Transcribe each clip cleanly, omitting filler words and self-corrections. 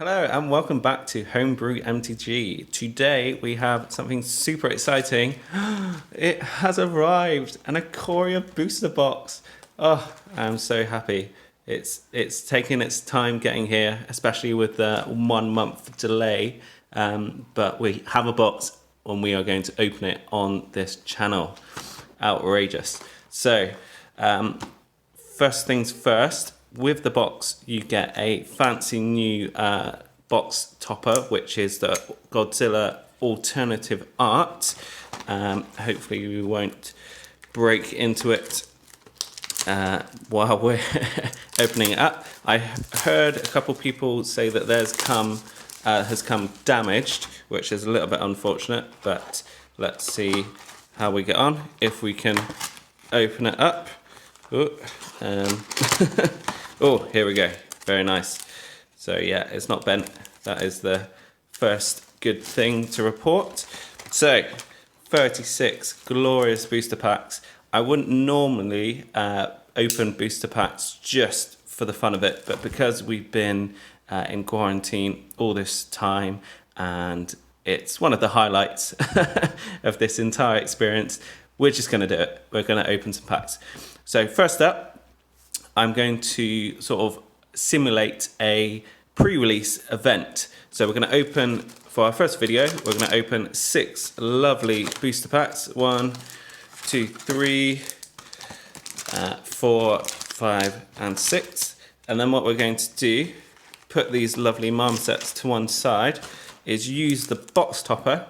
Hello and welcome back to Homebrew MTG. Today we have something super exciting. It has arrived, an Ikoria booster box. Oh, I'm so happy. It's taken its time getting here, especially with the 1 month delay. But we have a box and we are going to open it on this channel. Outrageous. So, first things first. With the box, you get a fancy new box topper, which is the Godzilla alternative art. Hopefully we won't break into it while we're opening it up. I heard a couple people say that theirs has come damaged, which is a little bit unfortunate, but let's see how we get on. If we can open it up. Oh, here we go. Very nice. So yeah, it's not bent. That is the first good thing to report. So, 36 glorious booster packs. I wouldn't normally open booster packs just for the fun of it, but because we've been in quarantine all this time and it's one of the highlights of this entire experience, we're just going to do it. We're going to open some packs. So first up, I'm going to sort of simulate a pre-release event. So we're going to open, for our first video, we're going to open 6 lovely booster packs. 1, 2, 3, 4, 5, and 6. And then what we're going to do, put these lovely marmosets to one side, is use the box topper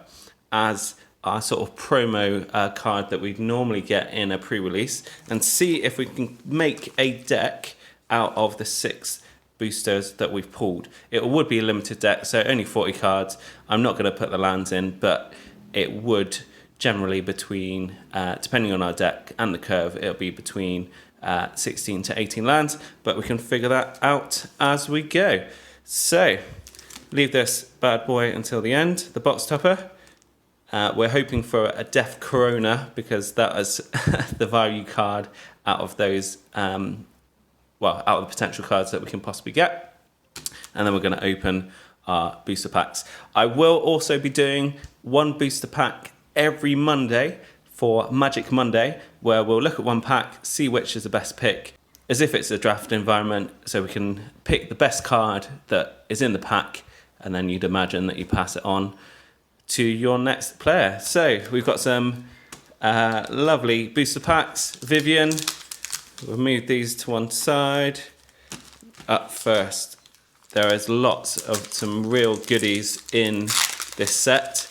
as our sort of promo card that we'd normally get in a pre-release, and see if we can make a deck out of the 6 boosters that we've pulled. It would be a limited deck, so only 40 cards. I'm not going to put the lands in, but it would generally between, depending on our deck and the curve, it'll be between 16 to 18 lands, but we can figure that out as we go. So, leave this bad boy until the end, the box topper. We're hoping for a Death Corona because that was the value card out of those, out of the potential cards that we can possibly get. And then we're going to open our booster packs. I will also be doing one booster pack every Monday for Magic Monday, where we'll look at one pack, see which is the best pick, as if it's a draft environment, so we can pick the best card that is in the pack, and then you'd imagine that you pass it on to your next player. So we've got some lovely booster packs. Vivian, we'll move these to one side. Up first, there is lots of some real goodies in this set.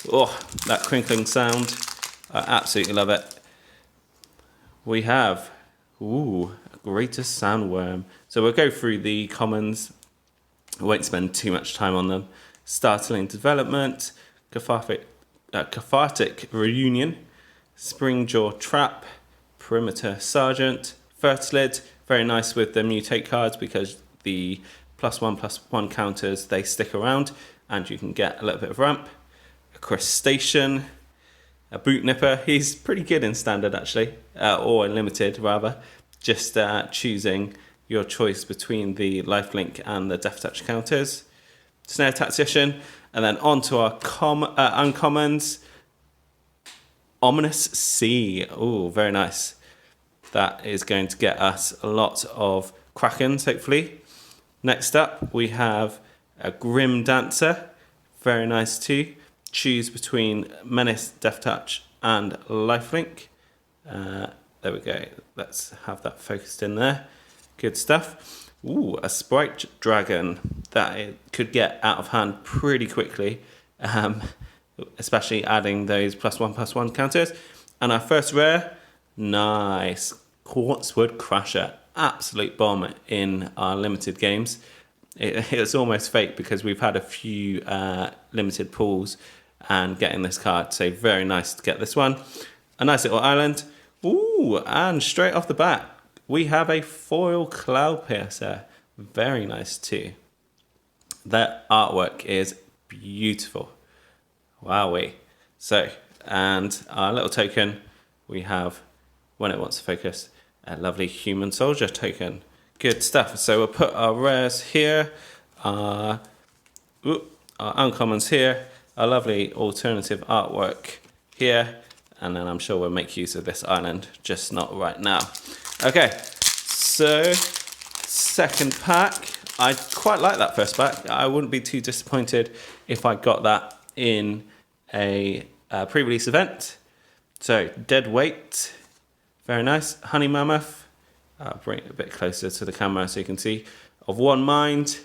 Oh, that crinkling sound, I absolutely love it. We have, a Greatest Sandworm. So we'll go through the commons. I won't spend too much time on them. Startling Development, Cathartic Reunion, Springjaw Trap, Perimeter Sergeant, Fertilid, very nice with the mutate cards because the +1/+1 counters, they stick around and you can get a little bit of ramp. A Crustacean, a Boot Nipper, he's pretty good in standard actually, or in limited rather, just choosing your choice between the lifelink and the Death Touch counters. Snare Tactician, and then on to our uncommons. Ominous Sea. Oh, very nice. That is going to get us a lot of Krakens, hopefully. Next up, we have a Grim Dancer. Very nice too. Choose between Menace, Death Touch, and Lifelink. There we go. Let's have that focused in there. Good stuff. Ooh, a Sprite Dragon that it could get out of hand pretty quickly, especially adding those +1/+1 counters. And our first rare, nice, Quartzwood Crusher, absolute bomb in our limited games. It's almost fake because we've had a few limited pulls and getting this card, so very nice to get this one. A nice little island. Ooh, and straight off the bat, we have a foil Cloud Piercer. Very nice too. That artwork is beautiful. Wowee. So, and our little token, we have, when it wants to focus, a lovely Human Soldier token. Good stuff. So we'll put our rares here. Our our uncommons here, our lovely alternative artwork here, and then I'm sure we'll make use of this island, just not right now. Okay, so second pack. I quite like that first pack. I wouldn't be too disappointed if I got that in a pre-release event. So Dead Weight, very nice. Honey Mammoth, I'll bring it a bit closer to the camera so you can see. Of One Mind,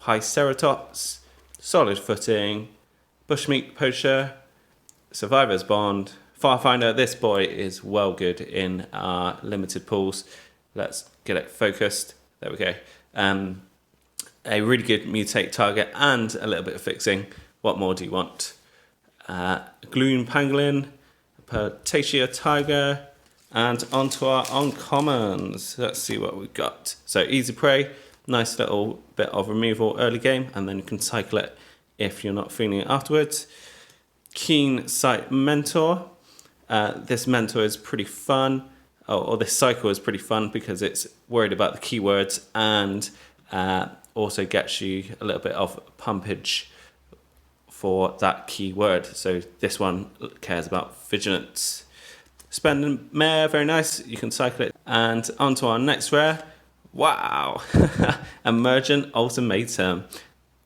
Piceratops, Solid Footing, Bushmeat Poacher, Survivor's Bond, Farfinder. This boy is well good in our limited pools. Let's get it focused. There we go. A really good mutate target and a little bit of fixing. What more do you want? Gloom Pangolin, Pertatia Tiger, and onto our uncommons. Let's see what we've got. So Easy Prey, nice little bit of removal early game, and then you can cycle it if you're not feeling it afterwards. Keen Sight Mentor. This mentor is pretty fun, or this cycle is pretty fun because it's worried about the keywords and also gets you a little bit of pumpage for that keyword. So this one cares about vigilance. Spend and Mare, very nice. You can cycle it. And onto our next rare. Wow, Emergent Ultimatum.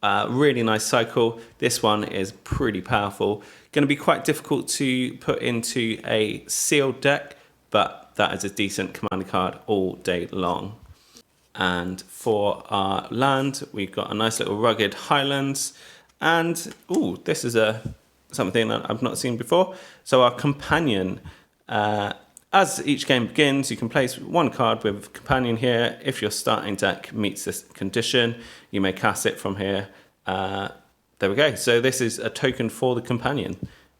Really nice cycle. This one is pretty powerful. Going to be quite difficult to put into a sealed deck, but that is a decent commander card all day long. And for our land, we've got a nice little rugged Highlands. And, ooh, this is something that I've not seen before. So our Companion. As each game begins, you can place one card with Companion here. If your starting deck meets this condition, you may cast it from here. There we go. So this is a token for the Companion.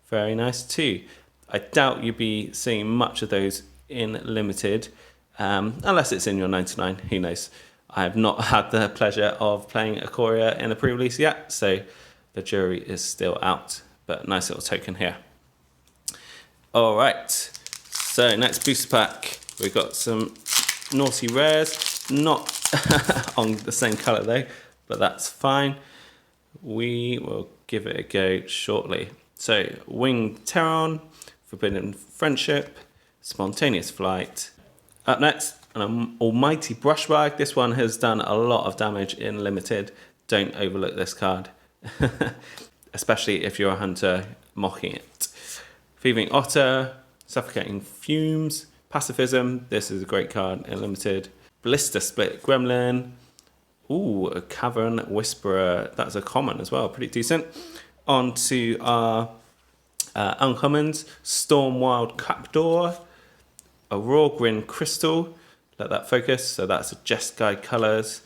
Very nice too. I doubt you'll be seeing much of those in limited, unless it's in your 99. Who knows? I have not had the pleasure of playing Ikoria in a pre-release yet, so the jury is still out. But nice little token here. All right. So next booster pack, we've got some naughty rares, not on the same colour though, but that's fine. We will give it a go shortly. So Winged Terron, Forbidden Friendship, Spontaneous Flight. Up next, an Almighty Brushbag. This one has done a lot of damage in limited. Don't overlook this card, especially if you're a hunter mocking it. Thieving Otter, Suffocating Fumes, Pacifism. This is a great card in limited. Blister Split Gremlin. Ooh, a Cavern Whisperer. That's a common as well, pretty decent. On to our uncommons. Stormwild Captor, a Rawgrin Crystal. Let that focus. So that's a Jest Guide Colors.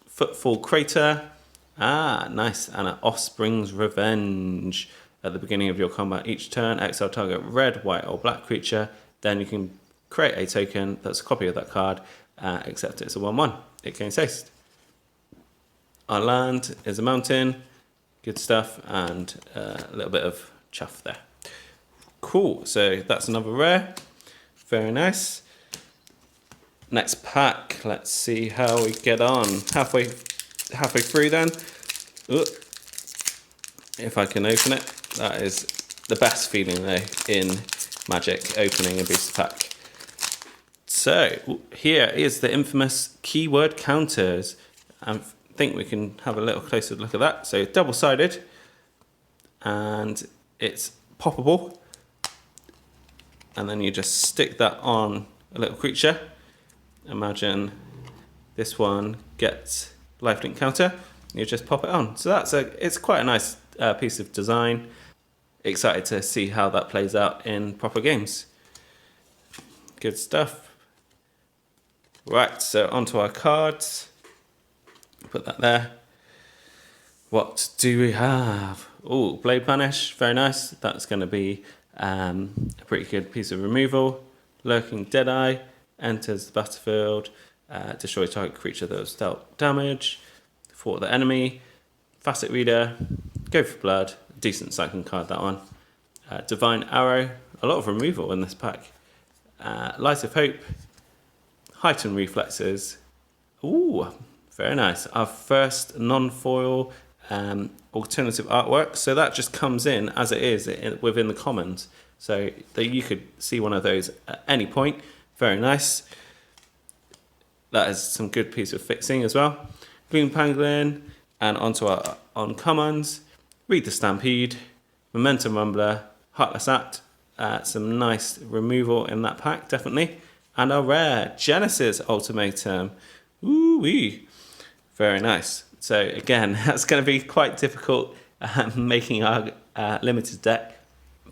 Footfall Crater. Ah, nice. And an Offspring's Revenge. At the beginning of your combat each turn, exile target red, white, or black creature. Then you can create a token that's a copy of that card, except it's a 1/1. It gains haste. Our land is a mountain. Good stuff, and a little bit of chuff there. Cool, so that's another rare. Very nice. Next pack, let's see how we get on. Halfway through then. Ooh. If I can open it. That is the best feeling though in Magic, opening a booster pack. So here is the infamous keyword counters. I think we can have a little closer look at that. So double-sided, and it's poppable. And then you just stick that on a little creature. Imagine this one gets lifelink counter. You just pop it on. So it's quite a nice piece of design. Excited to see how that plays out in proper games. Good stuff. Right, so onto our cards. Put that there. What do we have? Oh, Blade Banish, very nice. That's going to be a pretty good piece of removal. Lurking Deadeye, enters the battlefield, destroys target creature that was dealt damage. For the enemy, Facet Reader, Go for Blood. Decent cycling card, that one. Divine Arrow, a lot of removal in this pack. Light of Hope, Heightened Reflexes. Ooh, very nice. Our first non-foil alternative artwork. So that just comes in as it is within the commons. So that you could see one of those at any point. Very nice. That is some good piece of fixing as well. Green Pangolin, and onto our uncommons. Read the Stampede, Momentum Rumbler, Heartless Act. Some nice removal in that pack, definitely. And our rare Genesis Ultimatum. Ooh-wee. Very nice. So again, that's going to be quite difficult making our limited deck,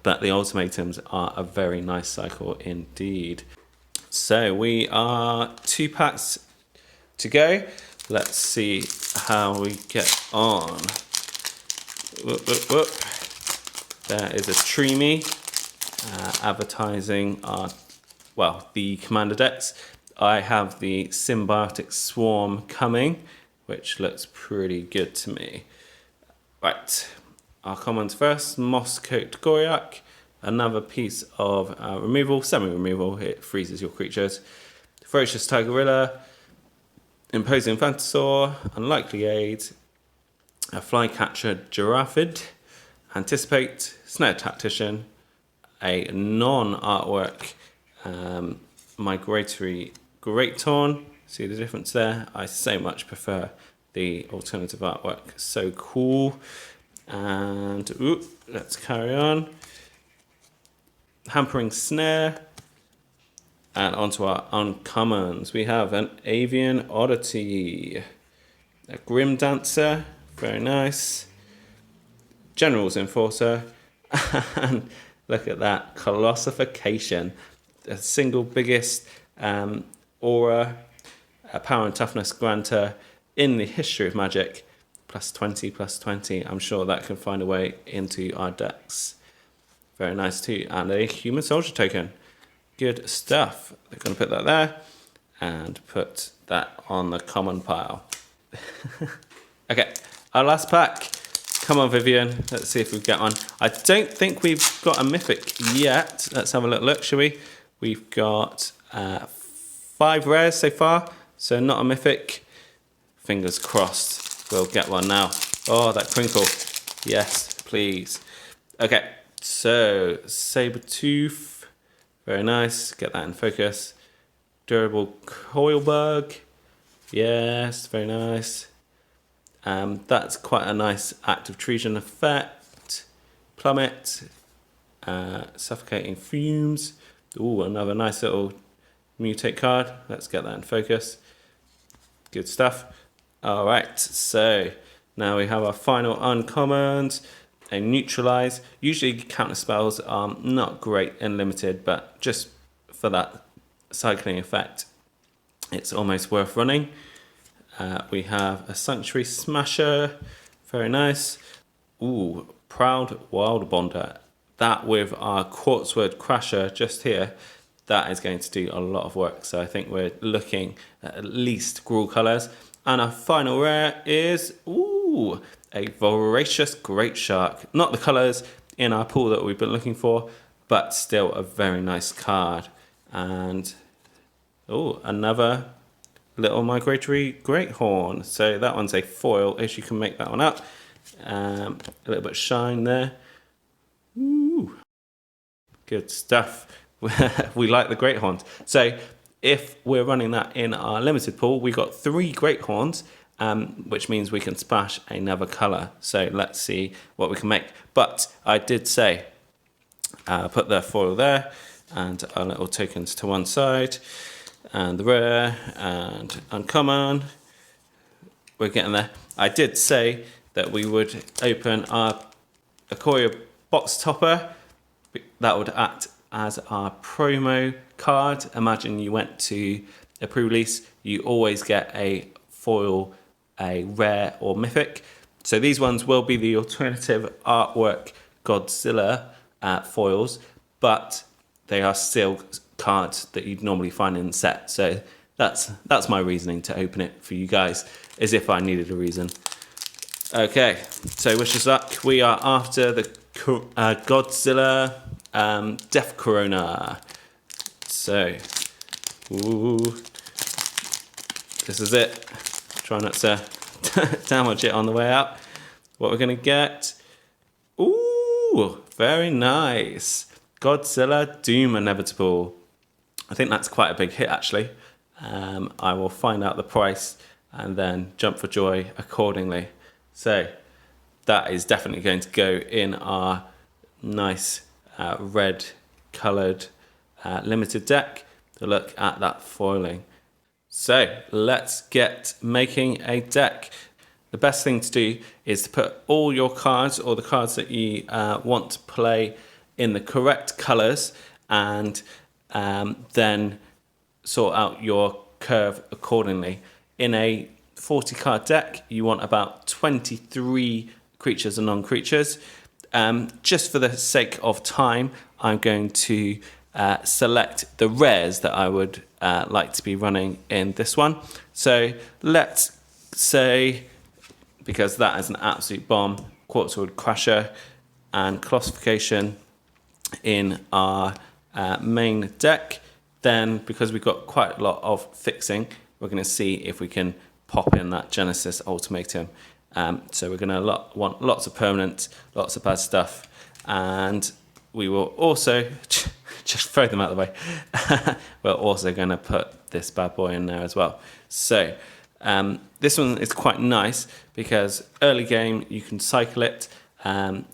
but the Ultimatums are a very nice cycle indeed. So we are 2 packs to go. Let's see how we get on. Whoop, whoop, whoop. There is a Treemy advertising the commander decks. I have the Symbiotic Swarm coming, which looks pretty good to me. Right, our commons first. Mosscoat Goryak, another piece of removal, semi-removal. It freezes your creatures. Voracious Tigerilla, Imposing Phantasaur, Unlikely Aid, a Flycatcher Giraffid, Anticipate, Snare Tactician, a non-artwork Migratory Great Torn. See the difference there? I so much prefer the alternative artwork. So cool. And let's carry on. Hampering Snare. And onto our uncommons. We have an Avian Oddity, a Grim Dancer, very nice. General's Enforcer, and look at that, Colossification. The single biggest aura, power and toughness granter in the history of Magic. +20, +20. I'm sure that can find a way into our decks. Very nice too. And a Human Soldier token. Good stuff. They're going to put that there and put that on the common pile. Okay, our last pack. Come on, Vivian. Let's see if we get one. I don't think we've got a mythic yet. Let's have a look, shall we? We've got 5 rares so far, so not a mythic. Fingers crossed we'll get one now. Oh, that crinkle. Yes, please. Okay, so Sabertooth. Very nice. Get that in focus. Durable Coilbug. Yes, very nice. That's quite a nice active treason effect. Plummet. Suffocating Fumes. Ooh, another nice little mutate card. Let's get that in focus. Good stuff. All right, so now we have our final uncommons. A Neutralize. Usually counter spells are not great in limited, but just for that cycling effect, it's almost worth running. We have a Sanctuary Smasher. Very nice. Ooh, Proud Wild Bonder. That with our Quartzwood Crasher just here, that is going to do a lot of work. So I think we're looking at least Gruul colors. And our final rare is, a Voracious Great Shark. Not the colours in our pool that we've been looking for, but still a very nice card. And, another little Migratory Greathorn. So that one's a foil, if you can make that one up. A little bit of shine there. Ooh, good stuff. We like the Greathorns. So if we're running that in our limited pool, we got 3 Greathorns, which means we can splash another colour. So let's see what we can make. But I did say, put the foil there, and our little tokens to one side, and the rare, and uncommon. We're getting there. I did say that we would open our Ikoria Box Topper. That would act as our promo card. Imagine you went to a pre-release, you always get a foil, a rare or mythic. So these ones will be the alternative artwork Godzilla foils, but they are still cards that you'd normally find in the set. So that's my reasoning to open it for you guys, as if I needed a reason. Okay, so wish us luck. We are after the Godzilla Death Corona. So, this is it. Try not to damage it on the way out. what we're going to get. Ooh, very nice. Godzilla Doom Inevitable. I think that's quite a big hit, actually. I will find out the price and then jump for joy accordingly. So that is definitely going to go in our nice red coloured limited deck to look at that foiling. So let's get making a deck. The best thing to do is to put all your cards, or the cards that you want to play, in the correct colours, and then sort out your curve accordingly. In a 40 card deck, you want about 23 creatures and non-creatures. Just for the sake of time, I'm going to select the rares that I would like to be running in this one. So let's say, because that is an absolute bomb, Quartzwood Crusher and Classification in our main deck. Then, because we've got quite a lot of fixing, we're going to see if we can pop in that Genesis Ultimatum. So we're going to want lots of permanents, lots of bad stuff, and we will also just throw them out of the way. We're also going to put this bad boy in there as well. So this one is quite nice because early game you can cycle it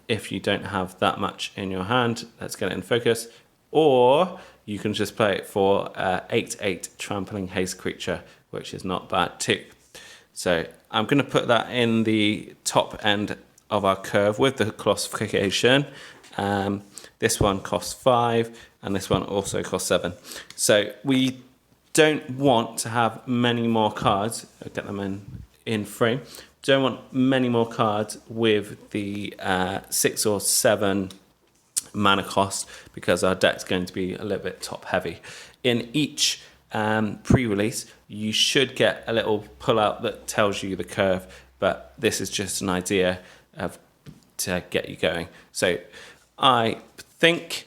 if you don't have that much in your hand. Let's get it in focus. Or you can just play it for 8/8 Trampling Haste creature, which is not bad too. So I'm going to put that in the top end of our curve with the Classification. This one costs 5 and this one also costs 7. So we don't want to have many more cards. I'll get them in frame. Don't want many more cards with the 6 or 7 mana cost, because our deck's going to be a little bit top heavy. In each pre-release, you should get a little pull-out that tells you the curve, but this is just an idea to get you going. So I think,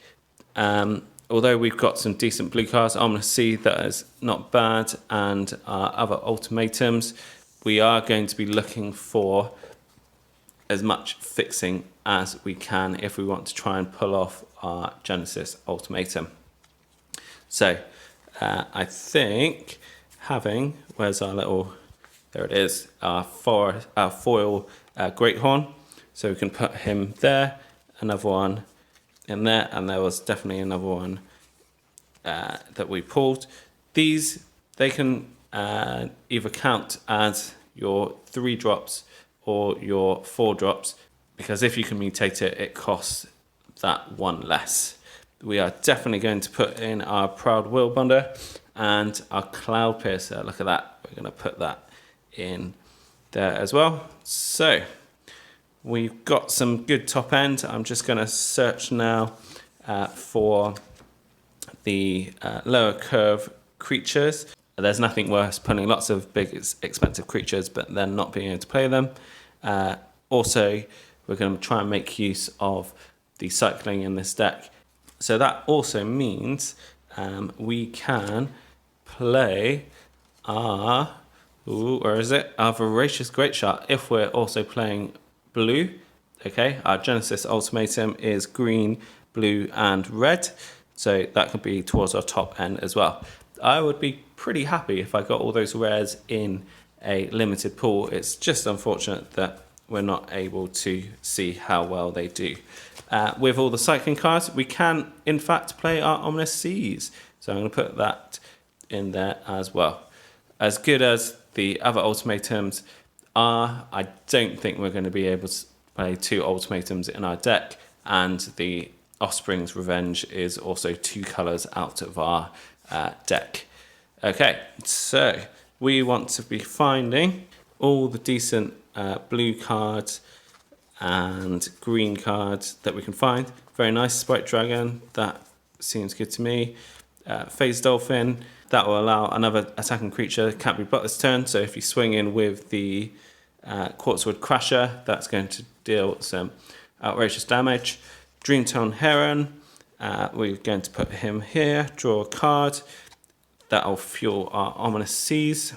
although we've got some decent blue cards, I'm going to see that is not bad, and our other ultimatums, we are going to be looking for as much fixing as we can if we want to try and pull off our Genesis Ultimatum. So I think having, where's our little, there it is, our foil Greathorn. So we can put him there, another one in there, and there was definitely another one that we pulled. These, they can either count as your 3 drops or your 4 drops, because if you can mutate it, it costs that 1 less. We are definitely going to put in our Proud Willbonder and our Cloud Piercer. Look at that. We're going to put that in there as well. So we've got some good top end. I'm just going to search now for the lower curve creatures. There's nothing worse putting lots of big expensive creatures but then not being able to play them. Also, we're going to try and make use of the cycling in this deck. So that also means we can play our, where is it? Our Voracious Great Shark if we're also playing blue. Okay, our Genesis Ultimatum is green, blue, and red. So that could be towards our top end as well. I would be pretty happy if I got all those rares in a limited pool. It's just unfortunate that we're not able to see how well they do. With all the cycling cards, we can in fact play our Ominous Seas. So I'm going to put that in there as well. As good as the other ultimatums are, I don't think we're going to be able to play 2 ultimatums in our deck, and the Offspring's Revenge is also 2 colours out of our deck. Okay, so we want to be finding all the decent blue cards and green cards that we can find. Very nice Sprite Dragon, that seems good to me. Phase Dolphin, that will allow another attacking creature, can't be blocked this turn, so if you swing in with the Quartzwood Crusher, that's going to deal some outrageous damage. Dreamtail Heron, we're going to put him here, draw a card, that'll fuel our Ominous Seas.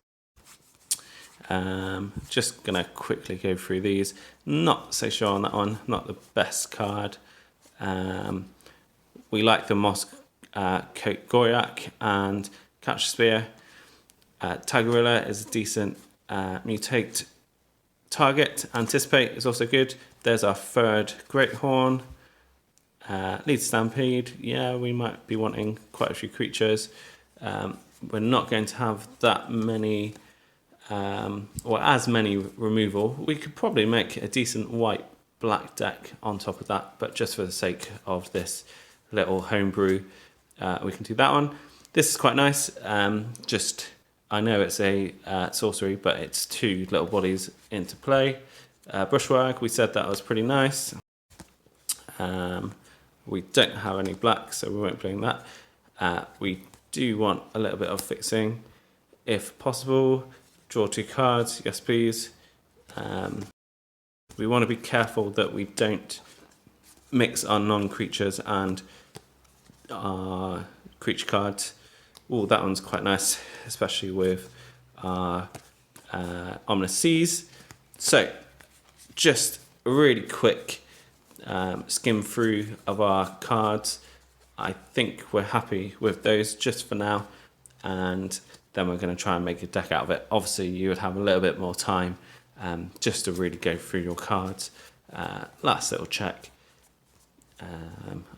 Just gonna quickly go through these. Not so sure on that one, not the best card. We like the Moss Coat Goyak and Catch Spear. Tigerilla is a decent mutate target. Anticipate is also good. There's our third Great Horn. Lead Stampede, yeah, we might be wanting quite a few creatures. We're not going to have that many, or as many removal. We could probably make a decent white-black deck on top of that, but just for the sake of this little homebrew, we can do that one. This is quite nice. I know it's a sorcery, but it's 2 little bodies into play. Bushwhack, we said that was pretty nice. We don't have any black, so we won't bring that. We do want a little bit of fixing, if possible. Draw 2 cards, yes please. We want to be careful that we don't mix our non-creatures and our creature cards. Oh, that one's quite nice, especially with our Ominous Seas. So, just a really quick skim through of our cards. I think we're happy with those just for now, and then we're going to try and make a deck out of it. Obviously, you would have a little bit more time just to really go through your cards. Last little check.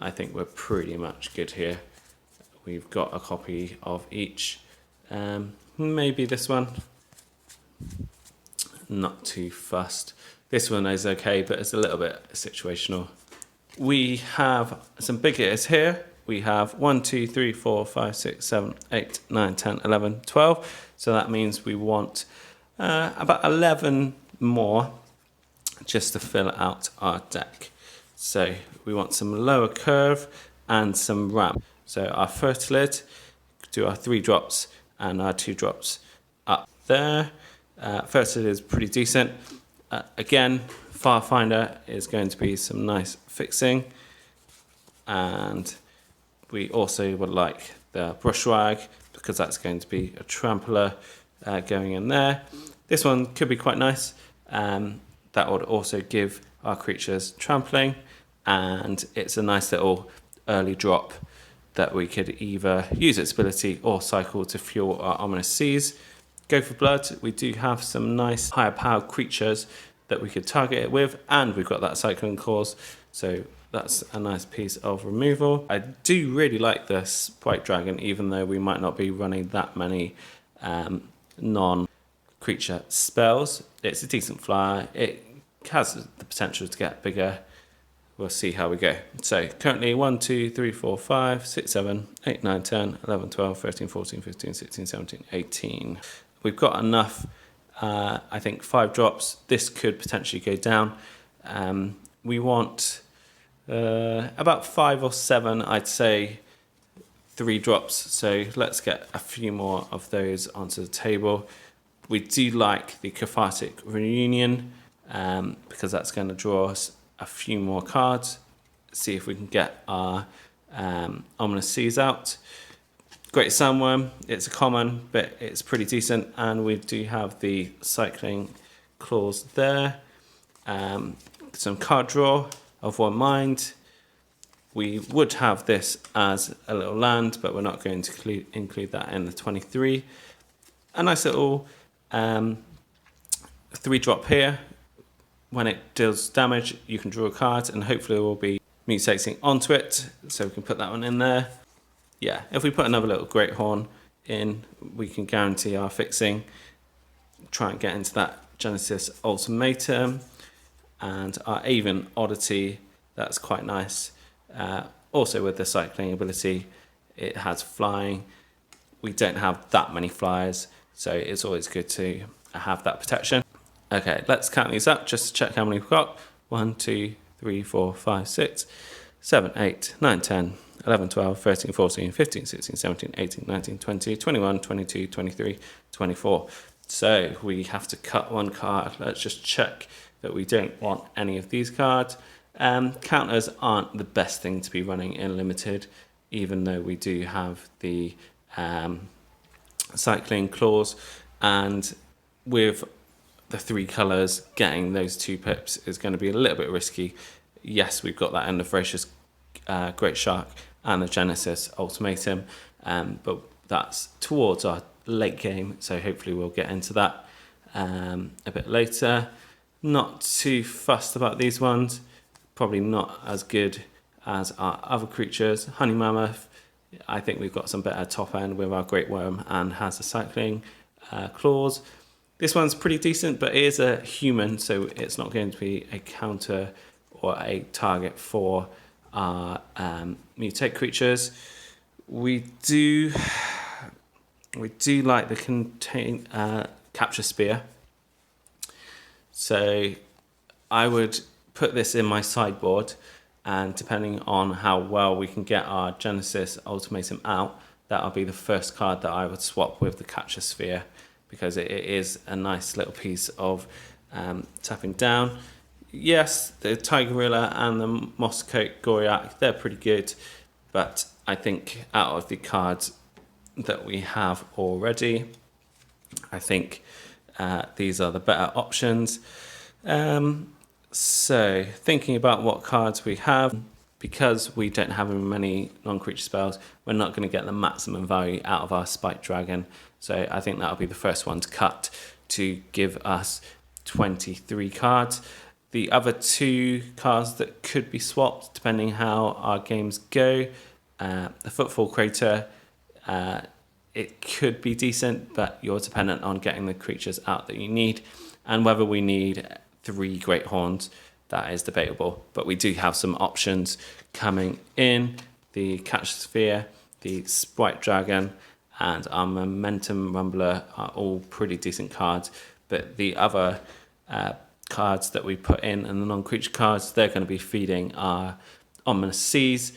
I think we're pretty much good here. We've got a copy of each. Maybe this one. Not too fussed. This one is okay, but it's a little bit situational. We have some big hitters here. We have 1, 2, 3, 4, 5, 6, 7, 8, 9, 10, 11, 12. So that means we want about 11 more just to fill out our deck. So we want some lower curve and some ramp. So our first lid, do our 3 drops and our 2 drops up there. First lid is pretty decent. Again, Firefinder is going to be some nice fixing. And we also would like the Brushwag, because that's going to be a trampler going in there. This one could be quite nice. That would also give our creatures trampling, and it's a nice little early drop that we could either use its ability or cycle to fuel our Ominous Seas. Go for blood. We do have some nice higher powered creatures that we could target it with, and we've got that cycling clause, so that's a nice piece of removal. I do really like this White Dragon, even though we might not be running that many non-creature spells. It's a decent flyer. It has the potential to get bigger. We'll see how we go. So currently 1, 2, 3, 4, 5, 6, 7, 8, 9, 10, 11, 12, 13, 14, 15, 16, 17, 18. We've got enough, I think 5 drops. This could potentially go down. We want about 5 or 7, I'd say 3 drops. So let's get a few more of those onto the table. We do like the Cathartic Reunion because that's going to draw us a few more cards. See if we can get our Ominous Seas out. Great Sandworm, it's a common, but it's pretty decent, and we do have the cycling clause there. Some card draw of 1 mind. We would have this as a little land, but we're not going to include that in the 23. A nice little 3-drop here. When it deals damage, you can draw a card, and hopefully we'll be mutating onto it, so we can put that one in there. Yeah, if we put another little Great Horn in, we can guarantee our fixing. Try and get into that Genesis Ultimatum. And our Avian Oddity, that's quite nice. Also with the cycling ability, it has flying. We don't have that many flyers, so it's always good to have that protection. Okay, let's count these up just to check how many we've got. 1, 2, 3, 4, 5, 6, 7, 8, 9, 10, 11, 12, 13, 14, 15, 16, 17, 18, 19, 20, 21, 22, 23, 24. So we have to cut 1 card. Let's just check that we don't want any of these cards. Counters aren't the best thing to be running in limited, even though we do have the cycling clause. And with the 3 colours, getting those 2 pips is going to be a little bit risky. Yes, we've got that end of Voracious Great Shark and the Genesis Ultimatum, but that's towards our late game, so hopefully we'll get into that a bit later. Not too fussed about these ones, probably not as good as our other creatures. Honey Mammoth, I think we've got some better top end with our Great Worm and has a cycling claws. This one's pretty decent, but it is a human, so it's not going to be a counter or a target for our mutate creatures. We do like the capture spear, so I would put this in my sideboard, and depending on how well we can get our Genesis Ultimatum out, that'll be the first card that I would swap with the capture sphere, because it is a nice little piece of tapping down. Yes, the Tigerilla and the Mosscoat Goriac, they're pretty good, but I think out of the cards that we have already, I think these are the better options. So thinking about what cards we have, because we don't have many non-creature spells, we're not going to get the maximum value out of our Spike Dragon. So I think that'll be the first one to cut to give us 23 cards. The other 2 cards that could be swapped, depending how our games go, the Footfall Crater, it could be decent, but you're dependent on getting the creatures out that you need, and whether we need 3 Great Horns, that is debatable. But we do have some options coming in. The Catch Sphere, the Spike Dragon, and our Momentum Rumbler are all pretty decent cards, but the other cards that we put in and the non-creature cards, they're going to be feeding our Ominous Seas.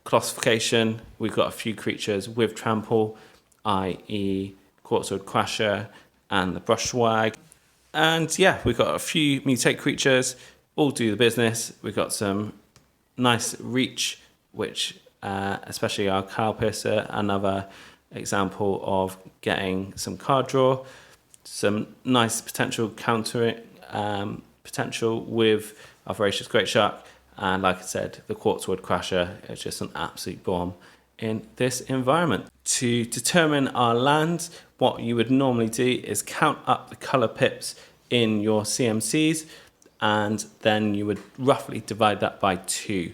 Classification, we've got a few creatures with trample, i.e. Quartzwood Crasher and the Brush Swag. And yeah, we've got a few mutate creatures, all do the business. We've got some nice reach, which especially our Cowpiercer, another example of getting some card draw. Some nice potential countering potential with our Voracious Great Shark. And like I said, the Quartzwood Crasher is just an absolute bomb in this environment. To determine our lands, what you would normally do is count up the colour pips in your CMCs, and then you would roughly divide that by 2.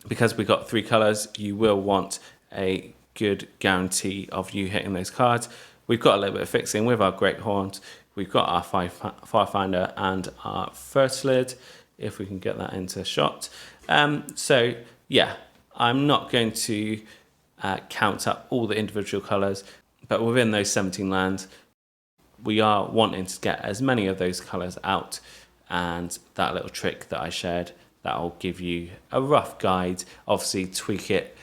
Because we've got 3 colours, you will want a good guarantee of you hitting those cards. We've got a little bit of fixing with our Great Horns. We've got our Firefinder and our Fertilid, if we can get that into shot. So yeah, I'm not going to count up all the individual colours, but within those 17 lands, we are wanting to get as many of those colours out, and that little trick that I shared, that will give you a rough guide. Obviously tweak it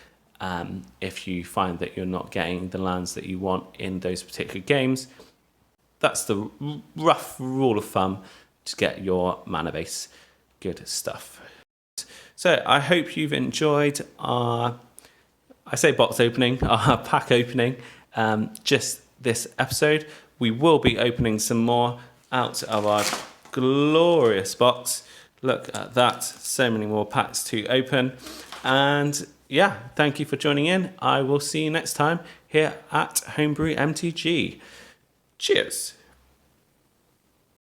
if you find that you're not getting the lands that you want in those particular games. That's the rough rule of thumb to get your mana base. Good stuff. So I hope you've enjoyed our, I say box opening, our pack opening, just this episode. We will be opening some more out of our glorious box. Look at that, so many more packs to open. And yeah, thank you for joining in. I will see you next time here at Homebrew MTG. Cheers.